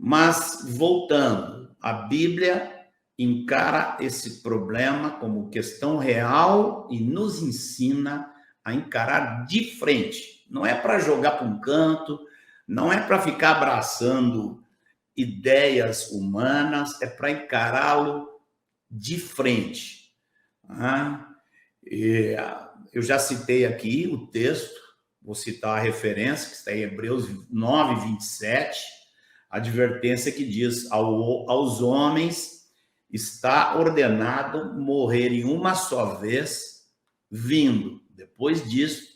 Mas, voltando, a Bíblia encara esse problema como questão real e nos ensina a encarar de frente. Não é para jogar para um canto, não é para ficar abraçando ideias humanas, é para encará-lo de frente. Eu já citei aqui o texto, vou citar a referência, que está em Hebreus 9, 27, a advertência que diz: aos homens está ordenado morrerem uma só vez, vindo, depois disso,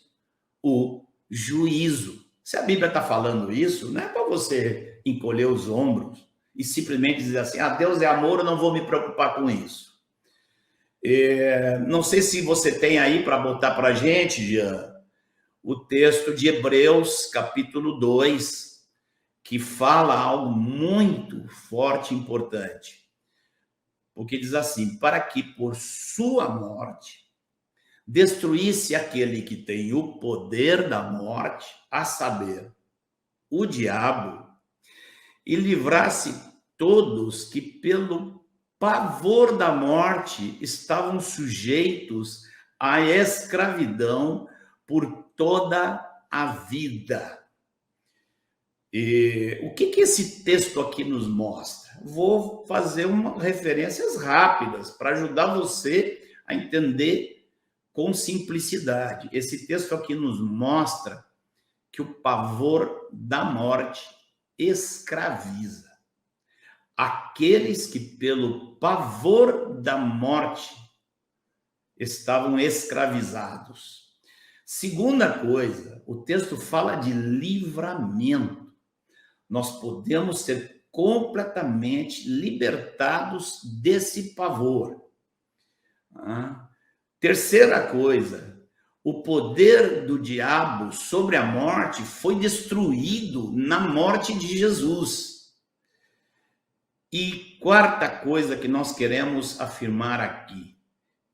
o juízo. Se a Bíblia está falando isso, não é para você encolher os ombros e simplesmente dizer assim: Deus é amor, eu não vou me preocupar com isso. Não sei se você tem aí para botar para a gente, Jean, o texto de Hebreus, capítulo 2, que fala algo muito forte e importante. Porque diz assim: para que por sua morte destruísse aquele que tem o poder da morte, a saber, o diabo, e livrasse todos que pelo pavor da morte estavam sujeitos à escravidão por toda a vida. E o que esse texto aqui nos mostra? Vou fazer referências rápidas para ajudar você a entender com simplicidade. Esse texto aqui nos mostra que o pavor da morte escraviza. Aqueles que pelo pavor da morte estavam escravizados. Segunda coisa, o texto fala de livramento. Nós podemos ser completamente libertados desse pavor. Terceira coisa, o poder do diabo sobre a morte foi destruído na morte de Jesus. E quarta coisa que nós queremos afirmar aqui: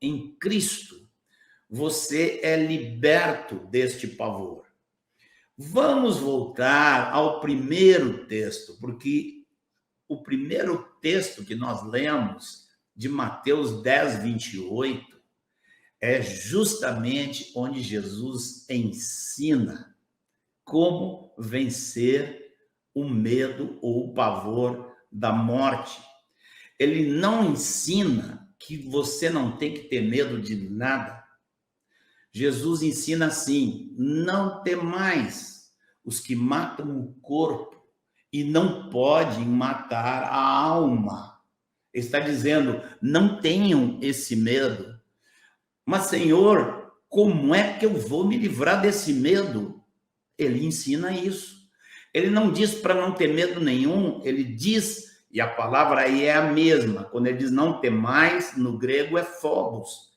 em Cristo, você é liberto deste pavor. Vamos voltar ao primeiro texto, porque o primeiro texto que nós lemos, de Mateus 10, 28, é justamente onde Jesus ensina como vencer o medo ou o pavor da morte. Ele não ensina que você não tem que ter medo de nada. Jesus ensina assim: não temais os que matam o corpo e não podem matar a alma. Ele está dizendo: não tenham esse medo. Mas, Senhor, como é que eu vou me livrar desse medo? Ele ensina isso. Ele não diz para não ter medo nenhum, ele diz, e a palavra aí é a mesma, quando ele diz não temais, no grego é phobos.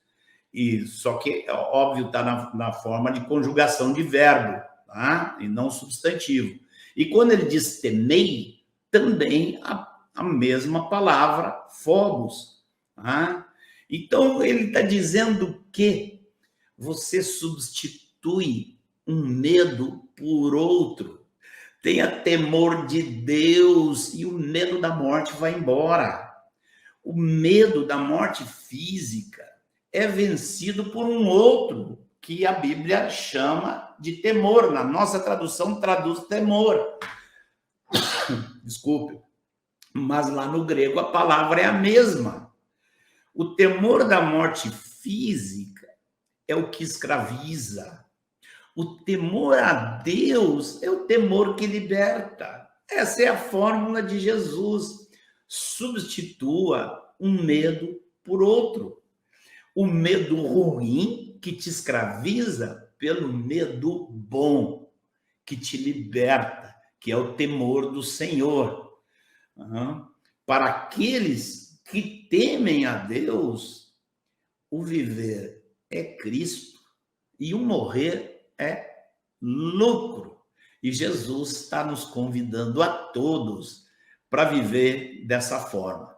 E só que, óbvio, está na forma de conjugação de verbo, tá? E não substantivo. E quando ele diz temei, também a mesma palavra, phobos. Tá? Então, ele está dizendo que você substitui um medo por outro. Tenha temor de Deus e o medo da morte vai embora. O medo da morte física é vencido por um outro, que a Bíblia chama de temor. Na nossa tradução, traduz temor. Desculpe. Mas lá no grego a palavra é a mesma. O temor da morte física é o que escraviza. O temor a Deus é o temor que liberta. Essa é a fórmula de Jesus. Substitua um medo por outro. O medo ruim que te escraviza pelo medo bom que te liberta, que é o temor do Senhor. Para aqueles que temem a Deus, o viver é Cristo e o morrer é lucro. E Jesus está nos convidando a todos para viver dessa forma.